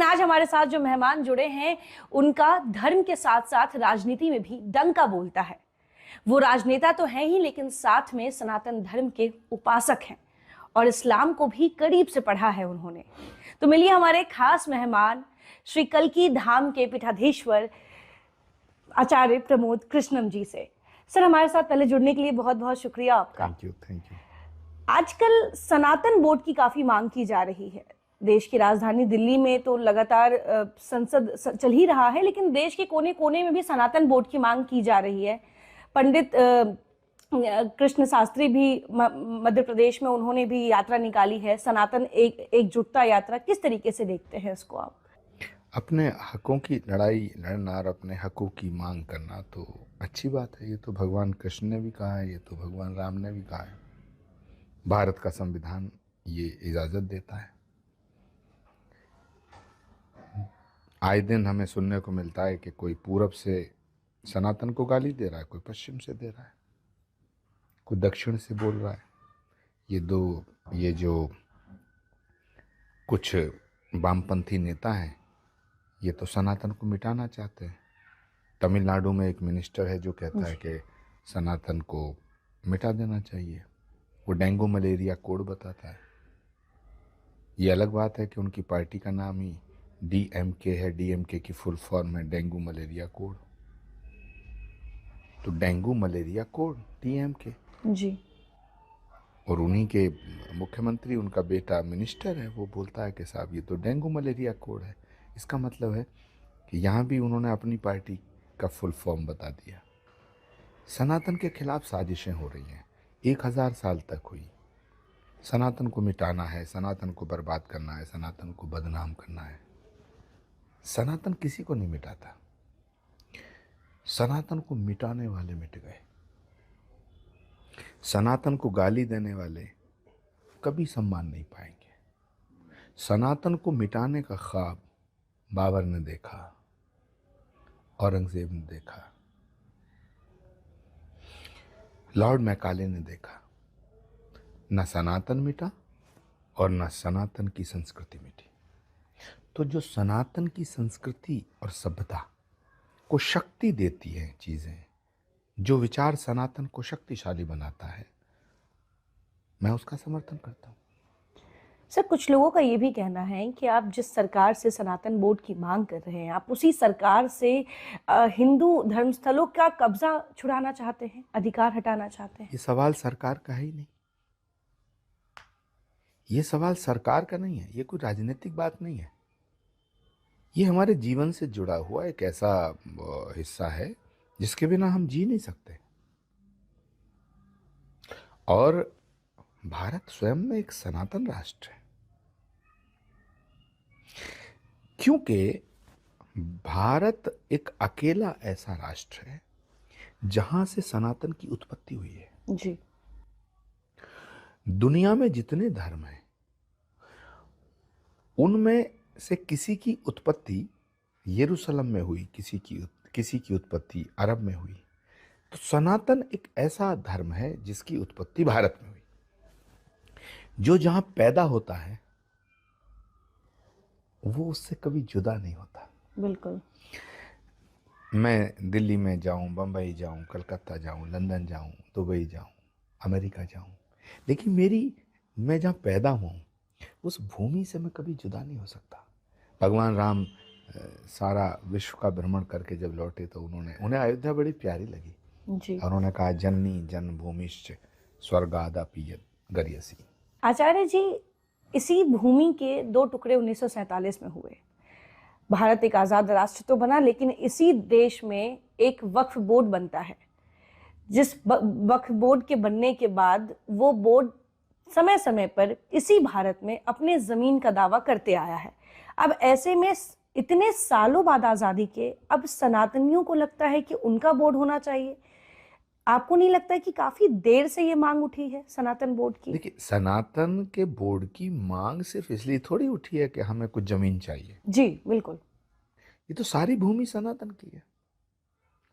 आज हमारे साथ जो मेहमान जुड़े हैं उनका धर्म के साथ साथ राजनीति में भी डंका बोलता है। वो राजनेता तो हैं ही, लेकिन साथ में सनातन धर्म के उपासक हैं और इस्लाम को भी करीब से पढ़ा है उन्होंने। तो मिलिए हमारे खास मेहमान श्री कल्की धाम के पीठाधीश्वर आचार्य प्रमोद कृष्णम जी से। सर, हमारे साथ पहले जुड़ने के लिए बहुत बहुत शुक्रिया आपका। Thank you. आजकल सनातन बोर्ड की काफी मांग की जा रही है। देश की राजधानी दिल्ली में तो लगातार संसद चल ही रहा है, लेकिन देश के कोने कोने में भी सनातन बोर्ड की मांग की जा रही है। पंडित कृष्ण शास्त्री भी मध्य प्रदेश में उन्होंने भी यात्रा निकाली है, सनातन एकजुटता यात्रा। किस तरीके से देखते हैं इसको आप? अपने हकों की लड़ाई लड़ना और अपने हकों की मांग करना तो अच्छी बात है। ये तो भगवान कृष्ण ने भी कहा है, ये तो भगवान राम ने भी कहा है। भारत का संविधान ये इजाज़त देता है। आए दिन हमें सुनने को मिलता है कि कोई पूरब से सनातन को गाली दे रहा है, कोई पश्चिम से दे रहा है, कोई दक्षिण से बोल रहा है। ये जो कुछ वामपंथी नेता हैं, ये तो सनातन को मिटाना चाहते हैं। तमिलनाडु में एक मिनिस्टर है जो कहता है कि सनातन को मिटा देना चाहिए। वो डेंगू मलेरिया कोड बताता है। ये अलग बात है कि उनकी पार्टी का नाम ही DMK है। DMK की फुल फॉर्म है डेंगू मलेरिया कोड। तो डेंगू मलेरिया कोड DMK जी। और उन्हीं के मुख्यमंत्री, उनका बेटा मिनिस्टर है, वो बोलता है कि साहब ये तो डेंगू मलेरिया कोड है। इसका मतलब है कि यहाँ भी उन्होंने अपनी पार्टी का फुल फॉर्म बता दिया। सनातन के खिलाफ साजिशें हो रही हैं, 1000 साल तक हुई। सनातन को मिटाना है, सनातन को बर्बाद करना है, सनातन को बदनाम करना है। सनातन किसी को नहीं मिटाता। सनातन को मिटाने वाले मिट गए। सनातन को गाली देने वाले कभी सम्मान नहीं पाएंगे। सनातन को मिटाने का ख्वाब बाबर ने देखा, औरंगजेब ने देखा, लॉर्ड मैकाले ने देखा। न सनातन मिटा और न सनातन की संस्कृति मिटी। तो जो सनातन की संस्कृति और सभ्यता को शक्ति देती है चीज़ें, जो विचार सनातन को शक्तिशाली बनाता है, मैं उसका समर्थन करता हूँ। सर, कुछ लोगों का ये भी कहना है कि आप जिस सरकार से सनातन बोर्ड की मांग कर रहे हैं, आप उसी सरकार से हिंदू धर्मस्थलों का कब्जा छुड़ाना चाहते हैं, अधिकार हटाना चाहते हैं। ये सवाल सरकार का है ही नहीं। ये सवाल सरकार का नहीं है। ये कोई राजनीतिक बात नहीं है। ये हमारे जीवन से जुड़ा हुआ एक ऐसा हिस्सा है जिसके बिना हम जी नहीं सकते। और भारत स्वयं में एक सनातन राष्ट्र है, क्योंकि भारत एक अकेला ऐसा राष्ट्र है जहां से सनातन की उत्पत्ति हुई है। जी। दुनिया में जितने धर्म हैं उनमें से किसी की उत्पत्ति यरूशलेम में हुई, किसी की उत्पत्ति अरब में हुई। तो सनातन एक ऐसा धर्म है जिसकी उत्पत्ति भारत में हुई। जो जहां पैदा होता है वो उससे कभी जुदा नहीं होता। बिल्कुल। मैं दिल्ली में जाऊं, बंबई जाऊं, कलकत्ता जाऊं, लंदन जाऊं, दुबई जाऊं, अमेरिका जाऊं, लेकिन मैं जहां पैदा हुआ हूं उस भूमि से मैं कभी जुदा नहीं हो सकता। भगवान राम सारा विश्व का भ्रमण करके जब लौटे तो उन्हें अयोध्या बड़ी प्यारी लगी। जी। और उन्होंने कहा, जननी जन्मभूमिश्च स्वर्गादापि गरीयसी। आचार्य जी, इसी भूमि के 2 टुकड़े 1947 में हुए। भारत एक आज़ाद राष्ट्र तो बना, लेकिन इसी देश में एक वक्फ बोर्ड बनता है। जिस वक्फ बोर्ड के बनने के बाद वो बोर्ड समय समय पर इसी भारत में अपने ज़मीन का दावा करते आया है। अब ऐसे में इतने सालों बाद आज़ादी के, अब सनातनियों को लगता है कि उनका बोर्ड होना चाहिए। आपको नहीं लगता है कि काफी देर से ये मांग उठी है सनातन बोर्ड की? देखिए, सनातन के बोर्ड की मांग सिर्फ इसलिए थोड़ी उठी है कि हमें कुछ जमीन चाहिए। जी बिल्कुल। ये तो सारी भूमि सनातन की है।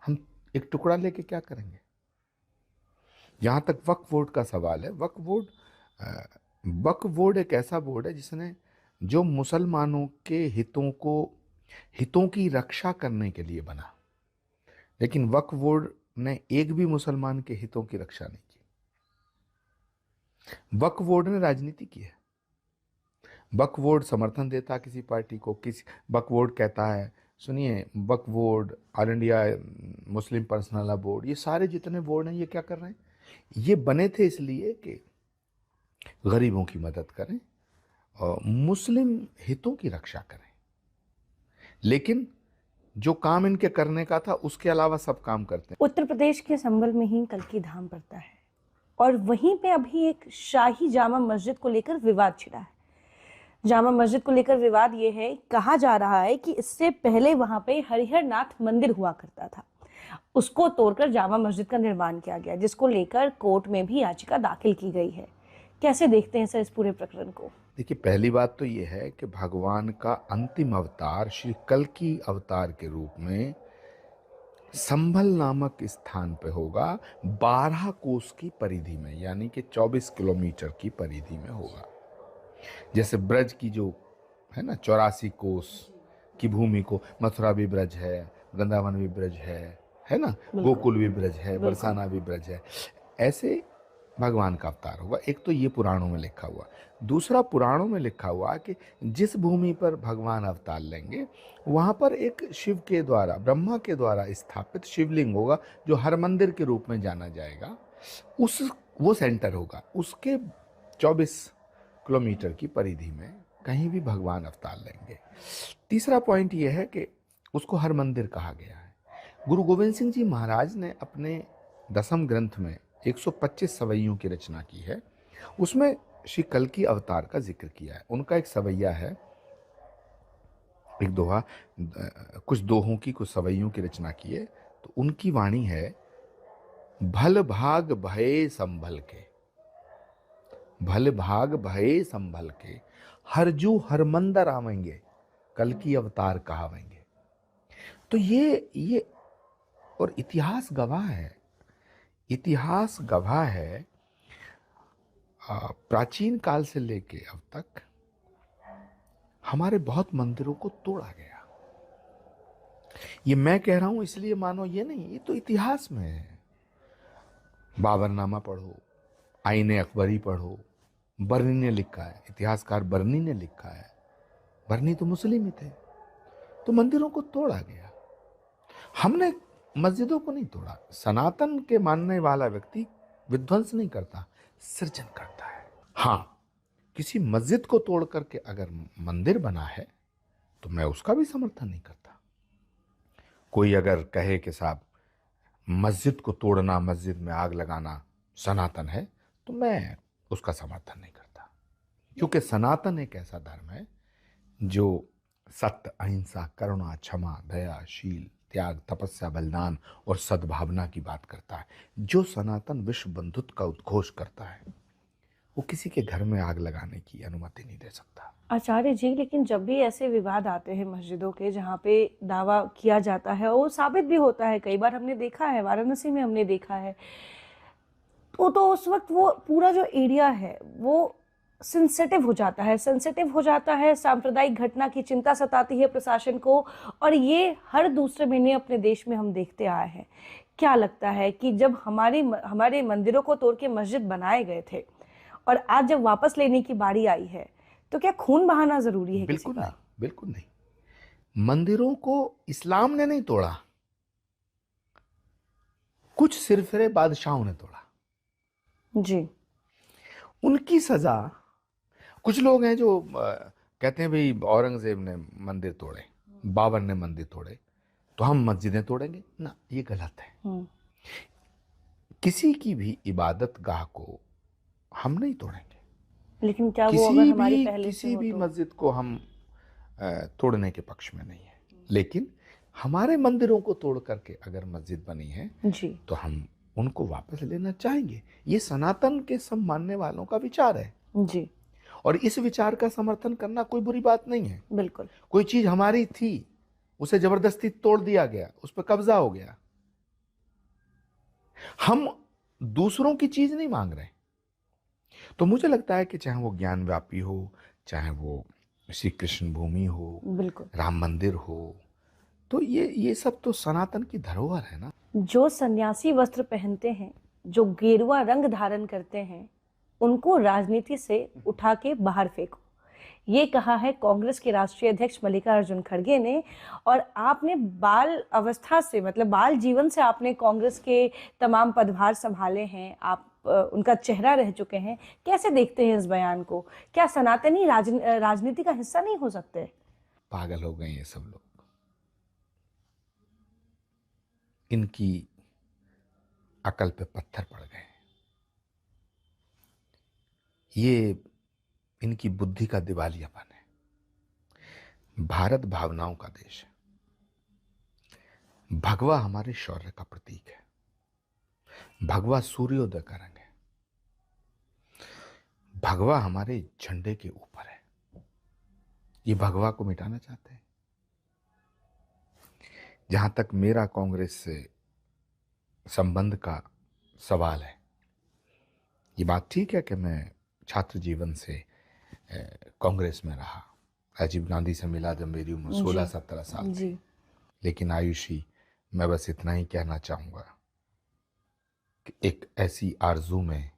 हम एक टुकड़ा लेके क्या करेंगे? जहां तक वक्फ बोर्ड का सवाल है, वक्फ बोर्ड एक ऐसा बोर्ड है जिसने जो मुसलमानों के हितों की रक्षा करने के लिए बना। लेकिन वक्फ बोर्ड ने एक भी मुसलमान के हितों की रक्षा नहीं की। वक्फ बोर्ड ने राजनीति की है। वक्फ बोर्ड समर्थन देता किसी पार्टी को, किसी वक्फ बोर्ड कहता है, सुनिए, वक्फ board, all India Muslim personal law board, ये सारे जितने बोर्ड हैं ये क्या कर रहे हैं? ये बने थे इसलिए कि गरीबों की मदद करें और मुस्लिम हितों की रक्षा करें। लेकिन जो काम इनके करने का था उसके अलावा सब काम करते हैं। उत्तर प्रदेश के संभल में ही कल्की धाम पड़ता है और वहीं पे अभी एक शाही जामा मस्जिद को लेकर विवाद छिड़ा है। जामा मस्जिद को लेकर विवाद ये है, कहा जा रहा है कि इससे पहले वहां पे हरिहर नाथ मंदिर हुआ करता था, उसको तोड़कर जामा मस्जिद का निर्माण किया गया, जिसको लेकर कोर्ट में भी याचिका दाखिल की गई है। कैसे देखते हैं सर इस पूरे प्रकरण को? देखिए, पहली बात तो ये है कि भगवान का अंतिम अवतार श्री कल्की अवतार के रूप में संभल नामक स्थान पे होगा, 12 कोस की परिधि में, यानी कि 24 किलोमीटर की परिधि में होगा। जैसे ब्रज की जो है ना 84 कोस की भूमि को, मथुरा भी ब्रज है, वृंदावन भी ब्रज है ना, गोकुल भी ब्रज है, बरसाना भी ब्रज है, ऐसे भगवान का अवतार होगा। एक तो ये पुराणों में लिखा हुआ। दूसरा, पुराणों में लिखा हुआ कि जिस भूमि पर भगवान अवतार लेंगे वहाँ पर एक शिव के द्वारा, ब्रह्मा के द्वारा स्थापित शिवलिंग होगा, जो हर मंदिर के रूप में जाना जाएगा। वो सेंटर होगा, उसके 24 किलोमीटर की परिधि में कहीं भी भगवान अवतार लेंगे। तीसरा पॉइंट ये है कि उसको हर मंदिर कहा गया है। गुरु गोविंद सिंह जी महाराज ने अपने 10वें ग्रंथ में 125 सवैयों की रचना की है। उसमें श्री कल्की अवतार का जिक्र किया है। उनका एक सवैया है, एक दोहा, कुछ दोहों की, कुछ सवैयों की रचना की है। तो उनकी वाणी है, भल भाग भये संभल के, भल भाग भये संभल के, हरजू हर मंदर आवेंगे, कल्की अवतार कहावेंगे। तो ये और इतिहास गवाह है, इतिहास गवाह है। प्राचीन काल से लेके अब तक हमारे बहुत मंदिरों को तोड़ा गया। ये मैं कह रहा हूं इसलिए मानो ये नहीं, ये तो इतिहास में है। बाबरनामा पढ़ो, आईने अकबरी पढ़ो, बर्नी ने लिखा है, इतिहासकार बर्नी ने लिखा है। बर्नी तो मुस्लिम ही थे। तो मंदिरों को तोड़ा गया। हमने मस्जिदों को नहीं तोड़ा। सनातन के मानने वाला व्यक्ति विध्वंस नहीं करता, सृजन करता है। हाँ, किसी मस्जिद को तोड़ करके अगर मंदिर बना है तो मैं उसका भी समर्थन नहीं करता। कोई अगर कहे कि साहब मस्जिद को तोड़ना, मस्जिद में आग लगाना सनातन है, तो मैं उसका समर्थन नहीं करता। क्योंकि सनातन एक ऐसा धर्म है जो सत्य, अहिंसा, करुणा, क्षमा, दया, शील, त्याग, तपस्या, बलिदान और सद्भावना की बात करता है। जो सनातन विश्व बंधुत्व का उद्घोष करता है, वो किसी के घर में आग लगाने की अनुमति नहीं दे सकता। आचार्य जी, लेकिन जब भी ऐसे विवाद आते हैं मस्जिदों के, जहाँ पे दावा किया जाता है और वो साबित भी होता है, कई बार हमने देखा है, वाराणसी में हमने देखा है, तो उस वक्त वो पूरा जो एरिया है वो सेंसिटिव हो जाता है, सांप्रदायिक घटना की चिंता सताती है प्रशासन को, और ये हर दूसरे महीने अपने देश में हम देखते आए हैं। क्या लगता है कि जब हमारे मंदिरों को तोड़ के मस्जिद बनाए गए थे और आज जब वापस लेने की बारी आई है, तो क्या खून बहाना जरूरी है? बिल्कुल नहीं, बिल्कुल नहीं। मंदिरों को इस्लाम ने नहीं तोड़ा, कुछ सिरफिरे बादशाहों ने तोड़ा जी। उनकी सजा। कुछ लोग हैं जो कहते हैं भाई औरंगजेब ने मंदिर तोड़े, बाबर ने मंदिर तोड़े, तो हम मस्जिदें तोड़ेंगे ना, ये गलत है। किसी की भी इबादत गाह को हम नहीं तोड़ेंगे। लेकिन क्या वो अगर हमारी पहले किसी भी मस्जिद को हम तोड़ने के पक्ष में नहीं है। लेकिन हमारे मंदिरों को तोड़ करके अगर मस्जिद बनी है जी, तो हम उनको वापस लेना चाहेंगे। ये सनातन के सब मानने वालों का विचार है जी, और इस विचार का समर्थन करना कोई बुरी बात नहीं है। बिल्कुल। कोई चीज हमारी थी, उसे जबरदस्ती तोड़ दिया गया, उस पर कब्जा हो गया। हम दूसरों की चीज नहीं मांग रहे। तो मुझे लगता है कि चाहे वो ज्ञान व्यापी हो, चाहे वो श्री कृष्ण भूमि हो, बिल्कुल। राम मंदिर हो, तो ये सब तो सनातन की धरोहर है ना। जो सन्यासी वस्त्र पहनते हैं, जो गेरुआ रंग धारण करते हैं, उनको राजनीति से उठा के बाहर फेंको, ये कहा है कांग्रेस के राष्ट्रीय अध्यक्ष मल्लिकार्जुन खड़गे ने। और आपने बाल अवस्था से, मतलब बाल जीवन से आपने कांग्रेस के तमाम पदभार संभाले हैं, आप उनका चेहरा रह चुके हैं। कैसे देखते हैं इस बयान को? क्या सनातनी राजनीति का हिस्सा नहीं हो सकते? पागल हो गए ये सब लोग। इनकी अकल पे पत्थर पड़ गए। ये इनकी बुद्धि का दिवालियापन है। भारत भावनाओं का देश है। भगवा हमारे शौर्य का प्रतीक है। भगवा सूर्योदय का रंग है। भगवा हमारे झंडे के ऊपर है। ये भगवा को मिटाना चाहते हैं। जहां तक मेरा कांग्रेस से संबंध का सवाल है, ये बात ठीक है कि मैं छात्र जीवन से कांग्रेस में रहा। राजीव गांधी से मिला जब मेरी उम्र 16-17 साल थी। लेकिन आयुषी, मैं बस इतना ही कहना चाहूंगा कि एक ऐसी आरजू में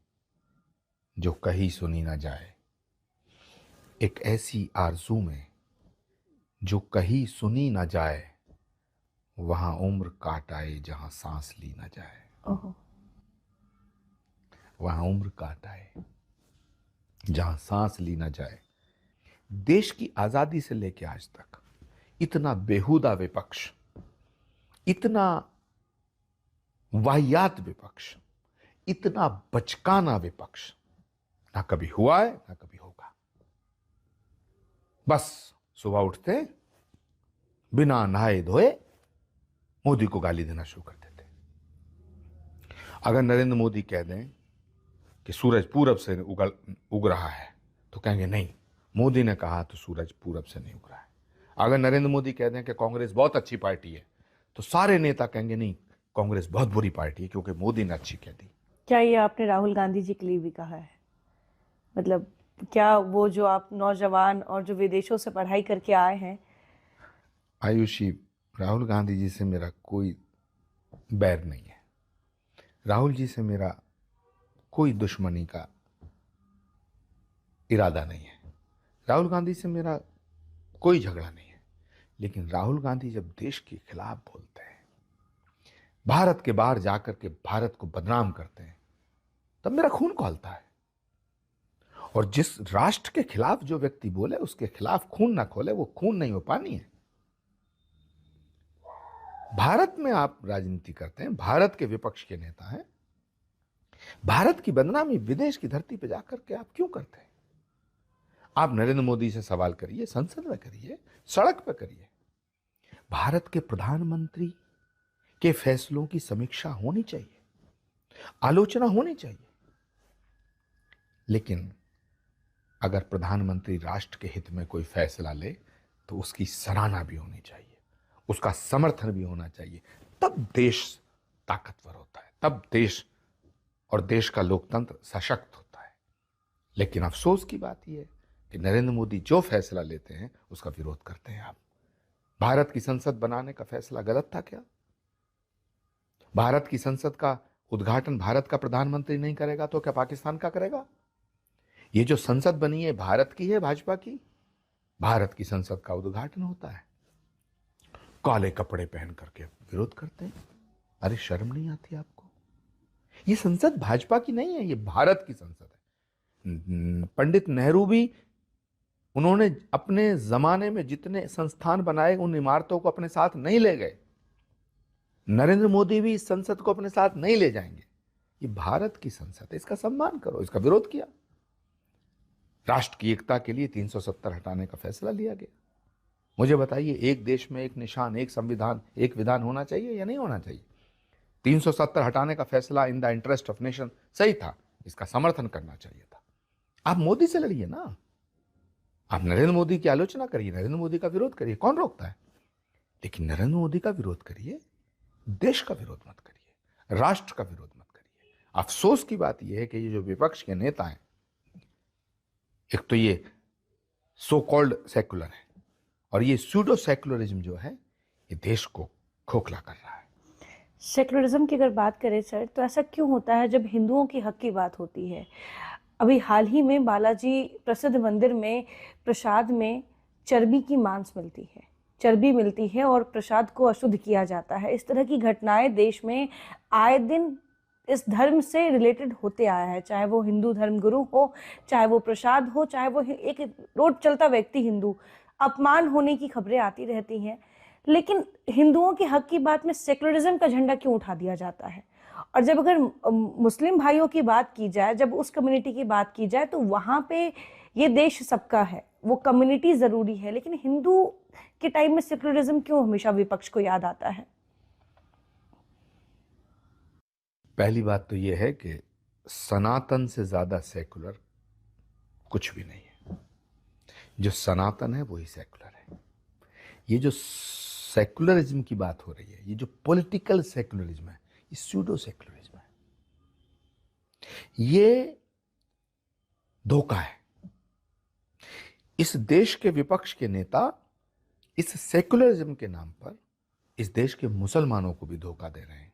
जो कहीं सुनी ना जाए, एक ऐसी आरजू में जो कहीं सुनी ना जाए, वहां उम्र काट आए जहां सांस ली ना जाए। वहां उम्र काट आए जहां सांस ली ना जाए। देश की आजादी से लेकर आज तक इतना बेहुदा विपक्ष, इतना वाहियात विपक्ष, इतना बचकाना विपक्ष ना कभी हुआ है ना कभी होगा। बस सुबह उठते बिना नहाए धोए मोदी को गाली देना शुरू कर देते। अगर नरेंद्र मोदी कह दें कि सूरज पूरब से उग रहा है तो कहेंगे नहीं, मोदी ने कहा तो सूरज पूरब से नहीं उग रहा है। अगर नरेंद्र मोदी कह दें कि कांग्रेस बहुत अच्छी पार्टी है तो सारे नेता कहेंगे नहीं, कांग्रेस बहुत बुरी पार्टी है क्योंकि मोदी ने अच्छी कह दी। क्या ये आपने राहुल गांधी जी के लिए भी कहा है? मतलब क्या वो जो आप नौजवान और जो विदेशों से पढ़ाई करके आए हैं? आयुषी, राहुल गांधी जी से मेरा कोई बैर नहीं है। राहुल जी से मेरा कोई दुश्मनी का इरादा नहीं है। राहुल गांधी से मेरा कोई झगड़ा नहीं है। लेकिन राहुल गांधी जब देश के खिलाफ बोलते हैं, भारत के बाहर जाकर के भारत को बदनाम करते हैं, तब मेरा खून खौलता है। और जिस राष्ट्र के खिलाफ जो व्यक्ति बोले उसके खिलाफ खून ना खोले, वो खून नहीं हो पानी है। भारत में आप राजनीति करते हैं, भारत के विपक्ष के नेता हैं, भारत की बदनामी विदेश की धरती पर जाकर के आप क्यों करते हैं? आप नरेंद्र मोदी से सवाल करिए, संसद में करिए, सड़क पर करिए। भारत के प्रधानमंत्री के फैसलों की समीक्षा होनी चाहिए, आलोचना होनी चाहिए। लेकिन अगर प्रधानमंत्री राष्ट्र के हित में कोई फैसला ले तो उसकी सराहना भी होनी चाहिए, उसका समर्थन भी होना चाहिए। तब देश ताकतवर होता है, तब देश और देश का लोकतंत्र सशक्त होता है। लेकिन अफसोस की बात यह है कि नरेंद्र मोदी जो फैसला लेते हैं उसका विरोध करते हैं आप। भारत की संसद बनाने का फैसला गलत था क्या? भारत की संसद का उद्घाटन भारत का प्रधानमंत्री नहीं करेगा तो क्या पाकिस्तान का करेगा? ये जो संसद बनी है भारत की है, भाजपा की। भारत की संसद का उद्घाटन होता है, काले कपड़े पहन करके विरोध करते हैं। अरे शर्म नहीं आती आपको? ये संसद भाजपा की नहीं है, ये भारत की संसद है। पंडित नेहरू भी, उन्होंने अपने जमाने में जितने संस्थान बनाए उन इमारतों को अपने साथ नहीं ले गए। नरेंद्र मोदी भी इस संसद को अपने साथ नहीं ले जाएंगे। ये भारत की संसद है, इसका सम्मान करो। इसका विरोध किया। राष्ट्र की एकता के लिए 370 हटाने का फैसला लिया गया। मुझे बताइए, एक देश में एक निशान, एक संविधान, एक विधान होना चाहिए या नहीं होना चाहिए? 370 हटाने का फैसला in the interest of nation सही था, इसका समर्थन करना चाहिए था। आप मोदी से लड़िए ना, आप नरेंद्र मोदी की आलोचना करिए, नरेंद्र मोदी का विरोध करिए, कौन रोकता है? लेकिन नरेंद्र मोदी का विरोध करिए, देश का विरोध मत करिए, राष्ट्र का विरोध मत करिए। अफसोस की बात यह है कि ये जो विपक्ष के नेता हैं, एक तो ये सो कॉल्ड सेकुलर है, और ये सूडो सेकुलरिज्म जो है ये देश को खोखला कर रहा है। सेकुलरिज्म की अगर बात करें सर, तो ऐसा क्यों होता है जब हिंदुओं की हक की बात होती है? अभी हाल ही में बालाजी प्रसिद्ध मंदिर में प्रसाद में चर्बी की मांस मिलती है, चर्बी मिलती है और प्रसाद को अशुद्ध किया जाता है। इस तरह की घटनाएं देश में आए दिन इस धर्म से रिलेटेड होते आया है, चाहे वो हिंदू धर्मगुरु हो, चाहे वो प्रसाद हो, चाहे वो एक रोड चलता व्यक्ति हिंदू, अपमान होने की खबरें आती रहती हैं। लेकिन हिंदुओं के हक की बात में सेकुलरिज्म का झंडा क्यों उठा दिया जाता है? और जब अगर मुस्लिम भाइयों की बात की जाए, जब उस कम्युनिटी की बात की जाए, तो वहां पे ये देश सबका है, वो कम्युनिटी जरूरी है, लेकिन हिंदू के टाइम में सेकुलरिज्म क्यों हमेशा विपक्ष को याद आता है? पहली बात तो यह है कि सनातन से ज्यादा सेकुलर कुछ भी नहीं है। जो सनातन है वही सेकुलर है। ये जो सेकुलरिज्म की बात हो रही है, ये जो पॉलिटिकल सेकुलरिज्म है, ये सूडो सेकुलरिज्म है। ये धोखा है। इस देश के विपक्ष के नेता इस सेकुलरिज्म के नाम पर इस देश के मुसलमानों को भी धोखा दे रहे हैं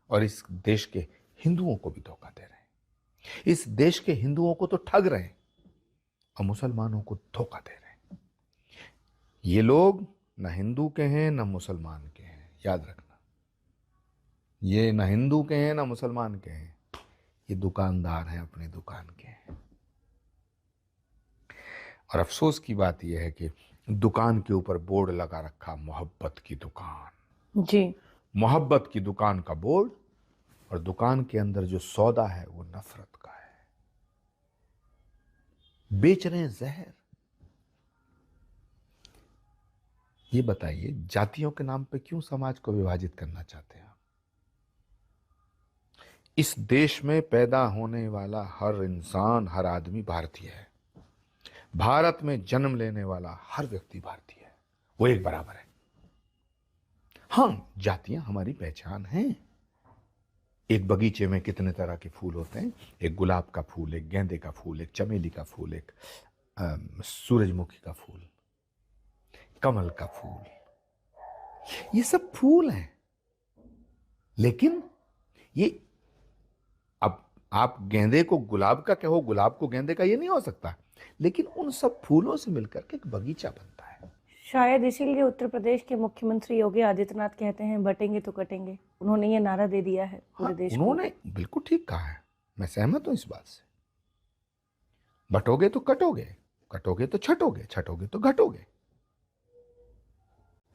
और इस देश के हिंदुओं को भी धोखा दे रहे हैं। इस देश के हिंदुओं को तो ठग रहे हैं और मुसलमानों को धोखा दे रहे हैं। ये लोग न हिंदू के हैं न मुसलमान के हैं, याद रखना। ये न हिंदू के हैं न मुसलमान के हैं, ये दुकानदार हैं, अपनी दुकान के हैं। और अफसोस की बात यह है कि दुकान के ऊपर बोर्ड लगा रखा, मोहब्बत की दुकान। जी, मोहब्बत की दुकान का बोर्ड, और दुकान के अंदर जो सौदा है वो नफरत का है। बेच रहे हैं जहर। ये बताइए, जातियों के नाम पे क्यों समाज को विभाजित करना चाहते हैं आप? इस देश में पैदा होने वाला हर इंसान, हर आदमी भारतीय है। भारत में जन्म लेने वाला हर व्यक्ति भारतीय है, वो एक बराबर है। हाँ, जातियां हमारी पहचान हैं। एक बगीचे में कितने तरह के फूल होते हैं, एक गुलाब का फूल, एक गेंदे का फूल, एक चमेली का फूल, एक सूरजमुखी का फूल, कमल का फूल, ये सब फूल हैं। लेकिन ये, अब आप गेंदे को गुलाब का कहो, गुलाब को गेंदे का, ये नहीं हो सकता। लेकिन उन सब फूलों से मिलकर के एक बगीचा बनता है। शायद इसीलिए उत्तर प्रदेश के मुख्यमंत्री योगी आदित्यनाथ कहते हैं बटेंगे तो कटेंगे। उन्होंने ये नारा दे दिया है पूरे देश को। उन्होंने बिल्कुल ठीक कहा है, मैं सहमत हूं इस बात से। बटोगे तो कटोगे, कटोगे तो छटोगे, छटोगे तो घटोगे।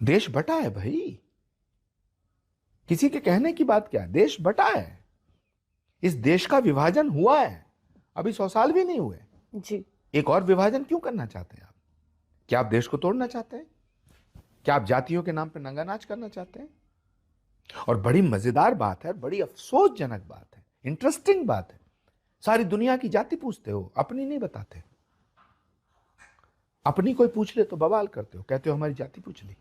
देश बटा है भाई, किसी के कहने की बात क्या है, देश बटा है। इस देश का विभाजन हुआ है, अभी 100 साल भी नहीं हुए जी। एक और विभाजन क्यों करना चाहते हैं आप? क्या आप देश को तोड़ना चाहते हैं? क्या आप जातियों के नाम पर नंगा नाच करना चाहते हैं? और बड़ी मजेदार बात है, बड़ी अफसोसजनक बात है, इंटरेस्टिंग बात है, सारी दुनिया की जाति पूछते हो, अपनी नहीं बताते। अपनी कोई पूछ ले तो बवाल करते हो, कहते हो हमारी जाति पूछ ली।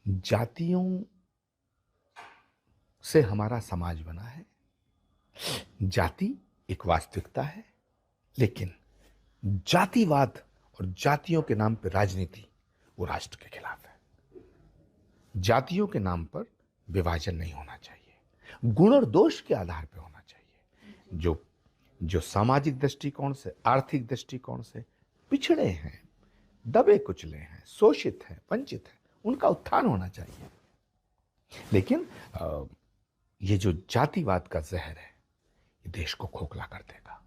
जातियों से हमारा समाज बना है। जाति एक वास्तविकता है, लेकिन जातिवाद और जातियों के नाम पर राजनीति वो राष्ट्र के खिलाफ है। जातियों के नाम पर विभाजन नहीं होना चाहिए, गुण और दोष के आधार पर होना चाहिए। जो सामाजिक दृष्टिकोण से, आर्थिक दृष्टिकोण से पिछड़े हैं, दबे कुचले हैं, शोषित हैं, वंचित हैं, उनका उत्थान होना चाहिए। लेकिन ये जो जातिवाद का जहर है, ये देश को खोखला कर देगा।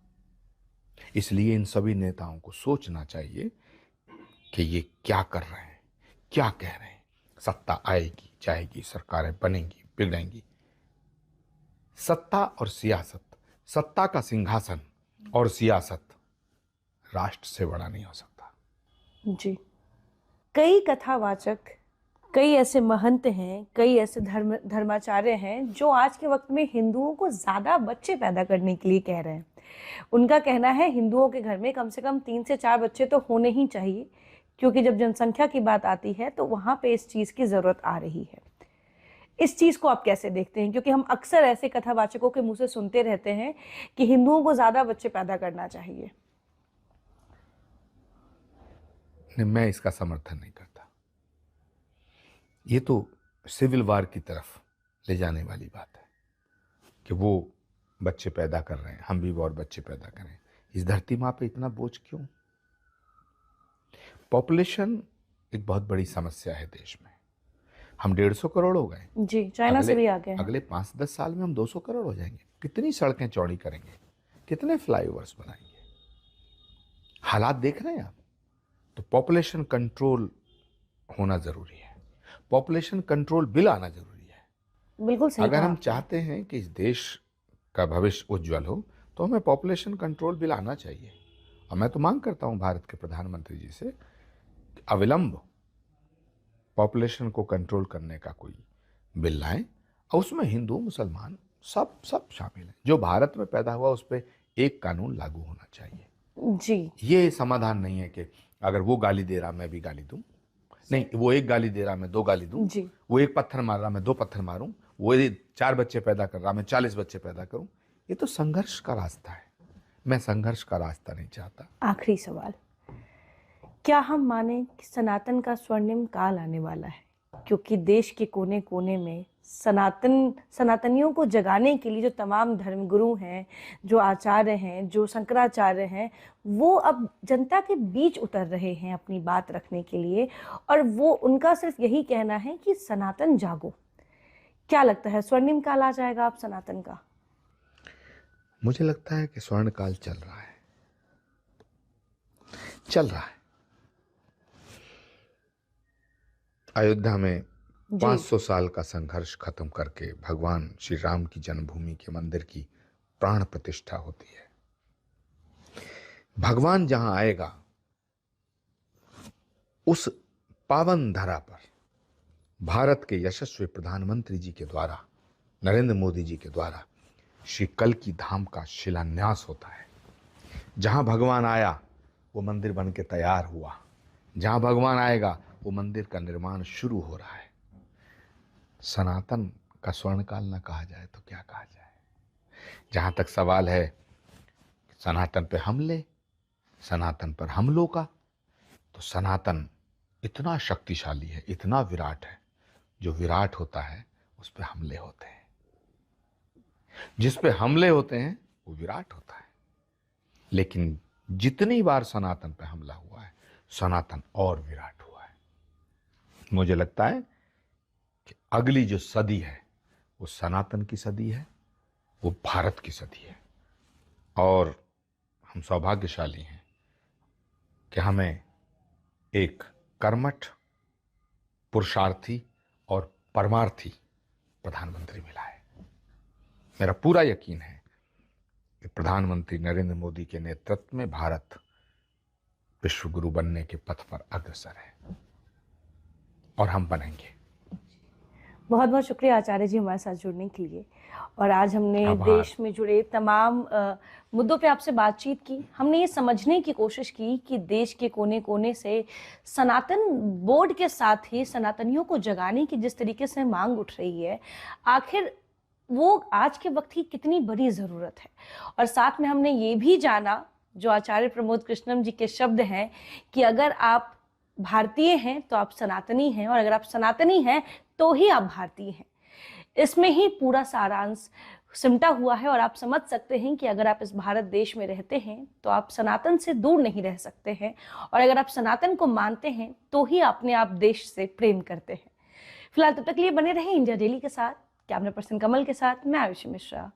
इसलिए इन सभी नेताओं को सोचना चाहिए कि ये क्या कर रहे हैं, क्या कह रहे हैं। सत्ता आएगी जाएगी, सरकारें बनेंगी बिगड़ेंगी। सत्ता और सियासत, सत्ता का सिंहासन और सियासत राष्ट्र से बड़ा नहीं हो सकता। जी, कई कथावाचक, कई ऐसे महंत हैं, कई ऐसे धर्माचार्य हैं जो आज के वक्त में हिंदुओं को ज़्यादा बच्चे पैदा करने के लिए कह रहे हैं। उनका कहना है हिंदुओं के घर में कम से कम 3 से 4 बच्चे तो होने ही चाहिए, क्योंकि जब जनसंख्या की बात आती है तो वहाँ पे इस चीज़ की ज़रूरत आ रही है। इस चीज़ को आप कैसे देखते हैं? क्योंकि हम अक्सर ऐसे कथावाचकों के मुँह से सुनते रहते हैं कि हिंदुओं को ज़्यादा बच्चे पैदा करना चाहिए। मैं इसका समर्थन नहीं करता। ये तो सिविल वार की तरफ ले जाने वाली बात है कि वो बच्चे पैदा कर रहे हैं, हम भी और बच्चे पैदा करें। इस धरती माँ पे इतना बोझ क्यों? पॉपुलेशन एक बहुत बड़ी समस्या है देश में। हम 150 करोड़ हो गए जी, चाइना से भी आगे हैं। अगले 5-10 साल में हम 200 करोड़ हो जाएंगे। कितनी सड़कें चौड़ी करेंगे, कितने फ्लाईओवर्स बनाएंगे, हालात देख रहे हैं आप। तो पॉपुलेशन कंट्रोल होना जरूरी है, पॉपुलेशन कंट्रोल बिल आना जरूरी है। बिल्कुल सही अगर कहा हम आपने। चाहते हैं कि इस देश का भविष्य उज्जवल हो तो हमें पॉपुलेशन कंट्रोल बिल आना चाहिए। और मैं तो मांग करता हूं भारत के प्रधानमंत्री जी से कि अविलंब पॉपुलेशन को कंट्रोल करने का कोई बिल लाएं और उसमें हिंदू मुसलमान सब शामिल हैं। जो भारत में पैदा हुआ उस पर एक कानून लागू होना चाहिए। जी, ये समाधान नहीं है कि अगर वो गाली दे रहा मैं भी गाली दूं, नहीं, वो एक गाली दे रहा मैं 2 गाली दूं, जी। वो एक पत्थर मार रहा मैं 2 पत्थर मारूं, वो 4 बच्चे पैदा कर रहा मैं 40 बच्चे पैदा करूं। ये तो संघर्ष का रास्ता है। मैं संघर्ष का रास्ता नहीं चाहता। आखिरी सवाल, क्या हम माने कि सनातन का स्वर्णिम काल आने वाला है? क्योंकि देश के कोने कोने में सनातनियों को जगाने के लिए जो तमाम धर्मगुरु हैं, जो आचार्य हैं, जो शंकराचार्य हैं, वो अब जनता के बीच उतर रहे हैं अपनी बात रखने के लिए, और वो उनका सिर्फ यही कहना है कि सनातन जागो। क्या लगता है, स्वर्णिम काल आ जाएगा अब सनातन का? मुझे लगता है कि स्वर्ण काल चल रहा है, चल रहा है। अयोध्या में 500 साल का संघर्ष खत्म करके भगवान श्री राम की जन्मभूमि के मंदिर की प्राण प्रतिष्ठा होती है। भगवान जहां आएगा उस पावन धरा पर भारत के यशस्वी प्रधानमंत्री जी के द्वारा, नरेंद्र मोदी जी के द्वारा श्री कल्कि धाम का शिलान्यास होता है। जहां भगवान आया वो मंदिर बन के तैयार हुआ, जहां भगवान आएगा वो मंदिर का निर्माण शुरू हो रहा है। सनातन का स्वर्णकाल न कहा जाए तो क्या कहा जाए? जहां तक सवाल है सनातन पे हमले, सनातन पर हमलों का, तो सनातन इतना शक्तिशाली है, इतना विराट है। जो विराट होता है उस पे हमले होते हैं, जिस पे हमले होते हैं वो विराट होता है। लेकिन जितनी बार सनातन पे हमला हुआ है, सनातन और विराट हुआ है। मुझे लगता है कि अगली जो सदी है वो सनातन की सदी है, वो भारत की सदी है। और हम सौभाग्यशाली हैं कि हमें एक कर्मठ, पुरुषार्थी और परमार्थी प्रधानमंत्री मिला है। मेरा पूरा यकीन है कि प्रधानमंत्री नरेंद्र मोदी के नेतृत्व में भारत विश्व गुरु बनने के पथ पर अग्रसर है और हम बनेंगे। बहुत बहुत शुक्रिया आचार्य जी हमारे साथ जुड़ने के लिए। और आज हमने आभार। देश में जुड़े तमाम मुद्दों पे आपसे बातचीत की। हमने ये समझने की कोशिश की कि देश के कोने कोने से सनातन बोर्ड के साथ ही सनातनियों को जगाने की जिस तरीके से मांग उठ रही है, आखिर वो आज के वक्त की कितनी बड़ी ज़रूरत है। और साथ में हमने ये भी जाना, जो आचार्य प्रमोद कृष्णम जी के शब्द हैं, कि अगर आप भारतीय हैं तो आप सनातनी हैं, और अगर आप सनातनी हैं तो ही आप भारतीय हैं। इसमें ही पूरा सारांश सिमटा हुआ है। और आप समझ सकते हैं कि अगर आप इस भारत देश में रहते हैं तो आप सनातन से दूर नहीं रह सकते हैं, और अगर आप सनातन को मानते हैं तो ही अपने आप देश से प्रेम करते हैं। फिलहाल तब तक के लिए बने रहें इंडिया डेली के साथ। कैमरा पर्सन कमल के साथ मैं आयुषी मिश्रा।